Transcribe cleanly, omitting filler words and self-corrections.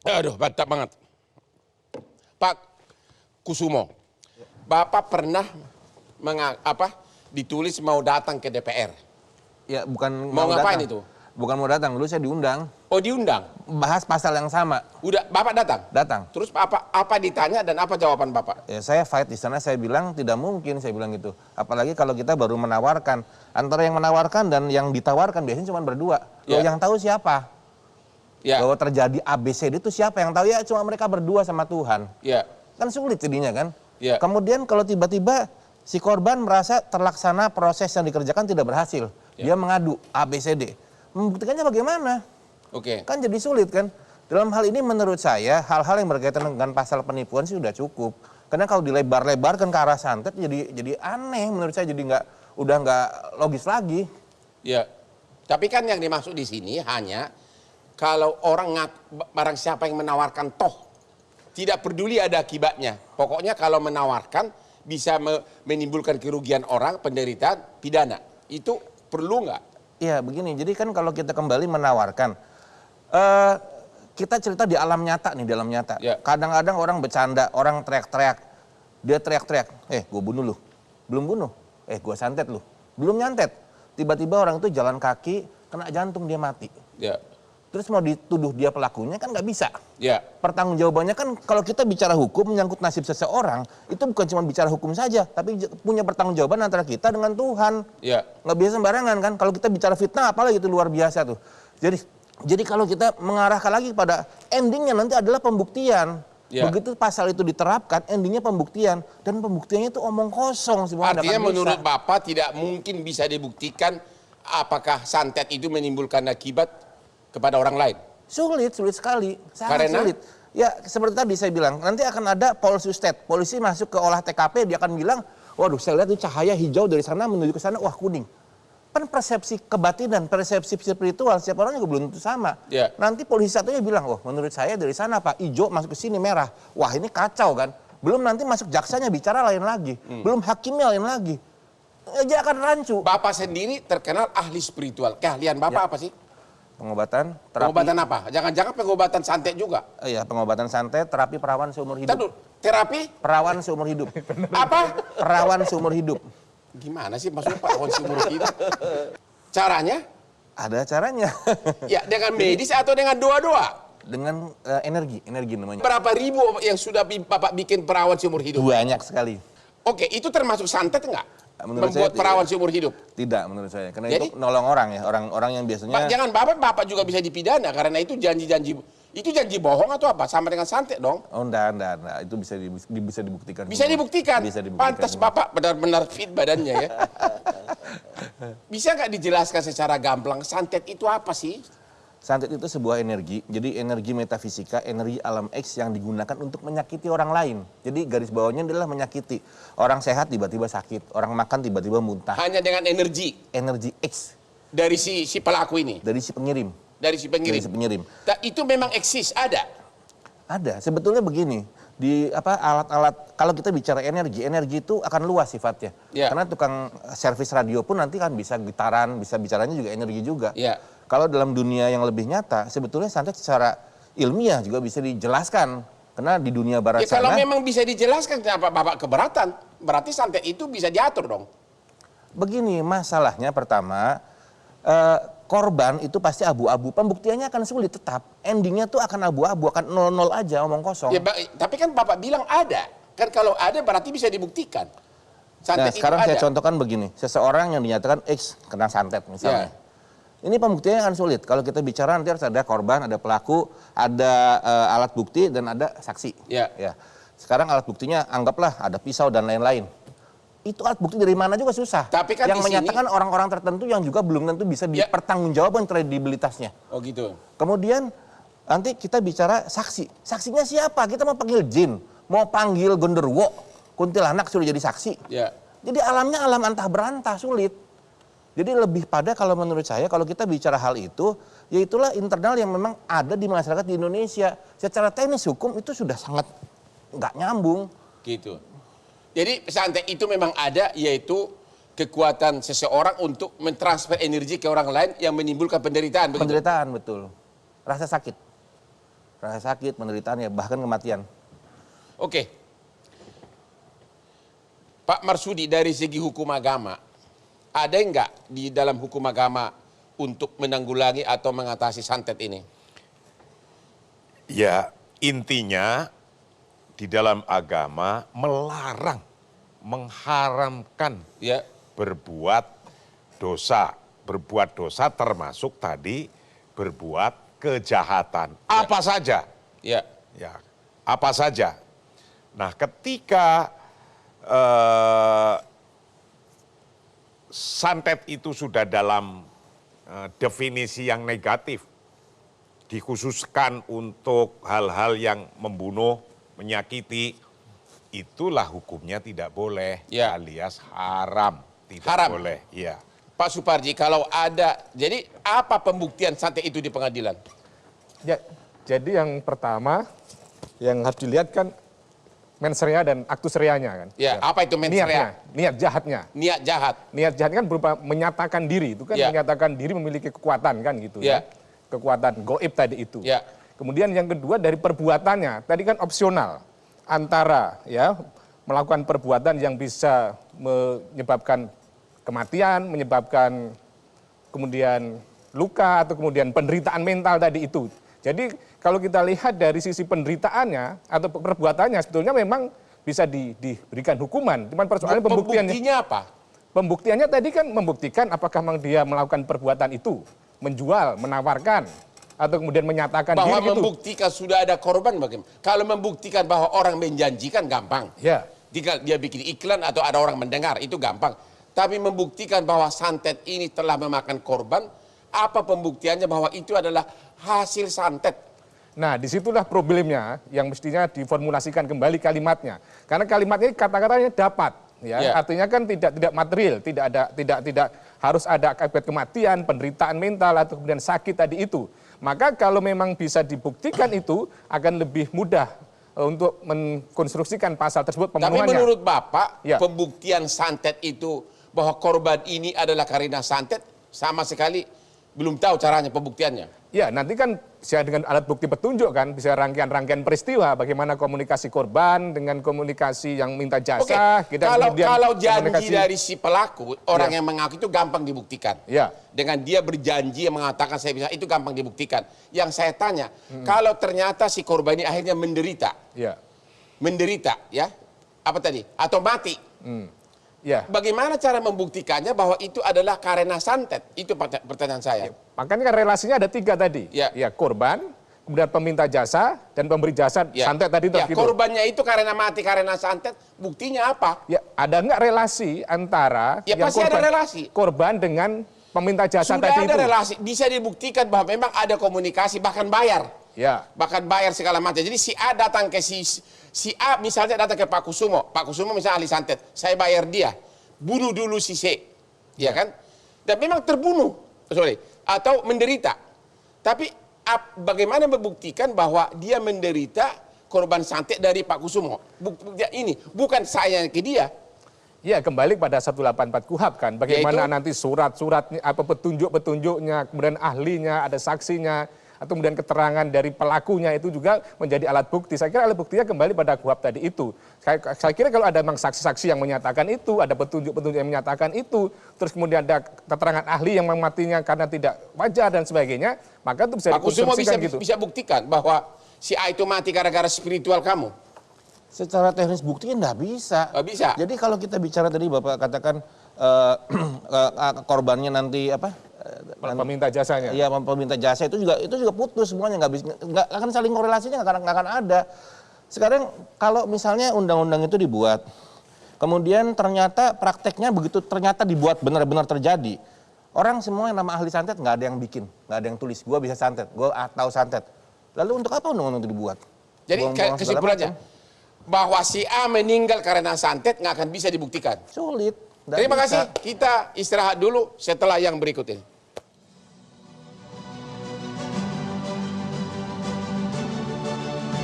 Aduh, mantap banget. Pak Kusumo, Bapak pernah ditulis mau datang ke DPR? Ya, bukan Mau ngapain datang. itu? Bukan mau datang, dulu saya diundang. Oh, diundang? Bahas pasal yang sama. Udah, Bapak datang? Datang. Terus apa ditanya dan apa jawaban Bapak? Ya, saya fight di sana, saya bilang tidak mungkin, saya bilang gitu. Apalagi kalau kita baru menawarkan. Antara yang menawarkan dan yang ditawarkan biasanya cuma berdua. Loh, yang tahu siapa? Ya. Bahwa terjadi ABCD itu siapa yang tahu? Ya cuma mereka berdua sama Tuhan. Ya. Kan sulit jadinya kan? Ya. Kemudian kalau tiba-tiba si korban merasa terlaksana proses yang dikerjakan tidak berhasil. Ya. Dia mengadu ABCD. Membuktikannya bagaimana? Oke. Kan jadi sulit kan? Dalam hal ini menurut saya hal-hal yang berkaitan dengan pasal penipuan sih sudah cukup. Karena kalau dilebar-lebarkan ke arah santet jadi aneh menurut saya, jadi udah nggak logis lagi. Ya. Tapi kan yang dimaksud di sini hanya kalau barang siapa yang menawarkan tidak peduli ada akibatnya. Pokoknya kalau menawarkan bisa menimbulkan kerugian orang, penderitaan, pidana. Itu perlu nggak? Iya begini, jadi kan kalau kita kembali menawarkan, kita cerita di alam nyata nih, dalam nyata. Ya. Kadang-kadang orang bercanda, orang teriak-teriak. Dia teriak-teriak, gue bunuh lu. Belum bunuh, gue santet lu. Belum nyantet. Tiba-tiba orang itu jalan kaki, kena jantung, dia mati. Ya. Terus mau dituduh dia pelakunya kan nggak bisa. Ya. Pertanggungjawabannya kan kalau kita bicara hukum menyangkut nasib seseorang, itu bukan cuma bicara hukum saja, tapi punya pertanggungjawaban antara kita dengan Tuhan. Ya. Nggak biasa sembarangan kan. Kalau kita bicara fitnah apalagi itu luar biasa tuh. Jadi kalau kita mengarahkan lagi pada endingnya nanti adalah pembuktian. Ya. Begitu pasal itu diterapkan, endingnya pembuktian. Dan pembuktiannya itu omong kosong. Artinya menurut Bapak tidak mungkin bisa dibuktikan apakah santet itu menimbulkan akibat kepada orang lain? Sulit sekali, sangat Karena? sulit. Ya seperti tadi saya bilang, nanti akan ada polsustet, polisi masuk ke olah TKP, dia akan bilang, waduh saya lihat itu cahaya hijau dari sana menuju ke sana, wah kuning. Kan persepsi kebatinan, persepsi spiritual, setiap orang juga belum tentu sama. Ya. Nanti polisi satunya bilang, oh menurut saya dari sana Pak, hijau masuk ke sini merah. Wah ini kacau kan. Belum nanti masuk jaksanya bicara lain lagi. Belum hakimnya lain lagi. Dia akan rancu. Bapak sendiri terkenal ahli spiritual. Keahlian Bapak apa sih? Pengobatan, terapi. Pengobatan apa? Jangan-jangan pengobatan santet juga? Iya, pengobatan santet, terapi perawan seumur hidup. Terapi? Perawan seumur hidup. Apa? Perawan seumur hidup. Gimana sih maksudnya perawan seumur hidup? Caranya? Ada caranya. Ya, dengan medis atau dengan doa-doa? Dengan energi namanya. Berapa ribu yang sudah Bapak bikin perawan seumur hidup? Banyak sekali. Oke, itu termasuk santet enggak? Menurut Membuat saya, perawan seumur hidup? Tidak menurut saya, karena Jadi? itu nolong orang ya, orang yang biasanya. Jangan Bapak juga bisa dipidana karena itu janji-janji. Itu janji bohong atau apa? Sama dengan santet dong? Oh enggak, itu bisa dibuktikan. Bisa dibuktikan? Bisa dibuktikan. Pantas Bapak benar-benar fit badannya ya. Bisa nggak dijelaskan secara gamblang santet itu apa sih? Santet itu sebuah energi, jadi energi metafisika, energi alam X yang digunakan untuk menyakiti orang lain. Jadi garis bawahnya adalah menyakiti. Orang sehat tiba-tiba sakit, orang makan tiba-tiba muntah. Hanya dengan energi? Energi X. Dari si pelaku ini? Dari si pengirim. Dari si pengirim? Dari si pengirim. Itu memang eksis, ada? Ada, sebetulnya begini. Di alat-alat, kalau kita bicara energi itu akan luas sifatnya. Ya. Karena tukang servis radio pun nanti kan bisa gitaran, bisa bicaranya juga energi juga. Ya. Kalau dalam dunia yang lebih nyata, sebetulnya santet secara ilmiah juga bisa dijelaskan. Karena di dunia barat Kalau sana. memang bisa dijelaskan, kenapa Bapak keberatan? Berarti santet itu bisa diatur dong? Begini, masalahnya pertama, korban itu pasti abu-abu. Pembuktiannya akan sulit tetap. Endingnya tuh akan abu-abu, akan 0-0 aja, omong kosong. Ya, tapi kan Bapak bilang ada. Kan kalau ada berarti bisa dibuktikan. Nah, sekarang saya contohkan begini. Seseorang yang dinyatakan X kena santet misalnya. Ya. Ini pembuktiannya akan sulit. Kalau kita bicara nanti harus ada korban, ada pelaku, ada alat bukti, dan ada saksi. Ya. Sekarang alat buktinya anggaplah ada pisau dan lain-lain. Itu alat bukti dari mana juga susah. Tapi kan yang menyatakan orang-orang tertentu yang juga belum tentu bisa dipertanggungjawabkan kredibilitasnya. Oh gitu. Kemudian nanti kita bicara saksi. Saksinya siapa? Kita mau panggil jin, mau panggil genderuwo, kuntilanak suruh jadi saksi. Ya. Jadi alamnya alam antah berantah, sulit. Jadi lebih pada kalau menurut saya, kalau kita bicara hal itu, ya itulah internal yang memang ada di masyarakat di Indonesia. Secara teknis hukum itu sudah sangat nggak nyambung. Gitu. Jadi santet itu memang ada, yaitu kekuatan seseorang untuk mentransfer energi ke orang lain yang menimbulkan penderitaan. Begitu? Penderitaan, betul. Rasa sakit. rasa sakit, penderitaannya, bahkan kematian. Oke. Pak Marsudi, dari segi hukum agama, ada enggak di dalam hukum agama untuk menanggulangi atau mengatasi santet ini? Ya, intinya di dalam agama melarang, mengharamkan Ya, berbuat dosa. Berbuat dosa termasuk tadi berbuat kejahatan. Apa saja. ya, Ya, apa saja. Nah, ketika santet itu sudah dalam definisi yang negatif, dikhususkan untuk hal-hal yang membunuh, menyakiti, itulah hukumnya tidak boleh, Ya. alias haram, tidak Haram. boleh. Ya. Pak Suparji, kalau ada, jadi apa pembuktian santet itu di pengadilan? Ya, jadi yang pertama yang harus dilihat kan mens rea dan actus reanya kan. Ya, apa itu mens rea? Niat jahatnya. Niat jahat. Niat jahatnya kan berupa menyatakan diri, itu kan Ya. menyatakan diri memiliki kekuatan kan gitu Ya. Kekuatan goib tadi itu. Ya. Kemudian yang kedua dari perbuatannya, tadi kan opsional antara ya melakukan perbuatan yang bisa menyebabkan kematian, menyebabkan kemudian luka atau kemudian penderitaan mental tadi itu. Jadi kalau kita lihat dari sisi penderitaannya atau perbuatannya sebetulnya memang bisa diberikan hukuman. Cuman persoalannya pembuktiannya. Pembuktinya apa? Pembuktiannya tadi kan membuktikan apakah memang dia melakukan perbuatan itu, menjual, menawarkan, atau kemudian menyatakan Bahwa diri itu. membuktikan sudah ada korban bagaimana? Kalau membuktikan bahwa orang menjanjikan gampang. Ya, Jika dia bikin iklan atau ada orang mendengar itu gampang. Tapi membuktikan bahwa santet ini telah memakan korban, apa pembuktiannya bahwa itu adalah hasil santet? nah disitulah problemnya yang mestinya diformulasikan kembali kalimatnya. Karena kalimatnya kata-katanya dapat, ya. Ya. Artinya kan tidak material, tidak harus ada akibat kematian, penderitaan mental atau kemudian sakit tadi itu. Maka kalau memang bisa dibuktikan itu akan lebih mudah untuk mengkonstruksikan pasal tersebut Tapi pembunuhannya. menurut Bapak, Ya. pembuktian santet itu bahwa korban ini adalah karena santet sama sekali belum tahu caranya pembuktiannya. Ya, nanti kan saya dengan alat bukti petunjuk kan, bisa rangkaian-rangkaian peristiwa, bagaimana komunikasi korban dengan komunikasi yang minta Oke, jasa. kita kemudian kalau janji komunikasi- dari si pelaku, orang Ya. yang mengaku itu gampang dibuktikan. Ya. Dengan dia berjanji mengatakan saya bisa, itu gampang dibuktikan. Yang saya tanya, kalau ternyata si korban ini akhirnya menderita, Ya, ya, apa tadi? Atau mati. ya. Bagaimana cara membuktikannya bahwa itu adalah karena santet? Itu pertanyaan saya. Makanya kan relasinya ada 3 tadi. Ya. Ya, korban, kemudian peminta jasa, dan pemberi jasa Ya. santet tadi itu. Ya, gitu. korbannya itu karena mati karena santet, buktinya apa? Ya, ada nggak relasi antara Ya, pasti ada relasi. korban dengan peminta jasa Sudah tadi ada itu? relasi, bisa dibuktikan bahwa memang ada komunikasi, bahkan bayar. Ya. Bahkan bayar segala macam. Jadi si A datang ke si A, misalnya datang ke Pak Kusumo. Pak Kusumo misalnya ahli santet, saya bayar dia. Bunuh dulu si C. Ya kan? Dan memang terbunuh. Atau menderita. Tapi bagaimana membuktikan bahwa dia menderita korban santet dari Pak Kusumo? Bukti ini bukan saya ke dia. Ya, kembali pada 184 KUHP kan. Bagaimana Yaitu? nanti surat-suratnya, apa petunjuk-petunjuknya, kemudian ahlinya, ada saksinya, atau kemudian keterangan dari pelakunya itu juga menjadi alat bukti. Saya kira alat buktinya kembali pada KUHP tadi itu. Saya kira kalau ada memang saksi-saksi yang menyatakan itu, ada petunjuk-petunjuk yang menyatakan itu, terus kemudian ada keterangan ahli yang mematinya karena tidak wajar dan sebagainya, maka itu bisa Pak Kusumo dikonstruksikan gitu. bisa buktikan bahwa si A itu mati gara-gara spiritual kamu. Secara teknis buktinya nggak bisa. Nggak bisa. Jadi kalau kita bicara tadi Bapak katakan korbannya nanti apa? Peminta jasanya. Iya, peminta jasa itu juga putus semuanya, nggak akan saling korelasinya, nggak akan ada. Sekarang kalau misalnya undang-undang itu dibuat, kemudian ternyata prakteknya begitu ternyata dibuat benar-benar terjadi, orang semua yang nama ahli santet nggak ada yang bikin, nggak ada yang tulis, gue bisa santet, gue tahu santet. Lalu untuk apa undang-undang itu dibuat? Jadi Buang-buang segala kesimpulannya macam. bahwa si A meninggal karena santet nggak akan bisa dibuktikan. Sulit. Nggak Terima bisa. kasih. Kita istirahat dulu setelah yang berikut ini.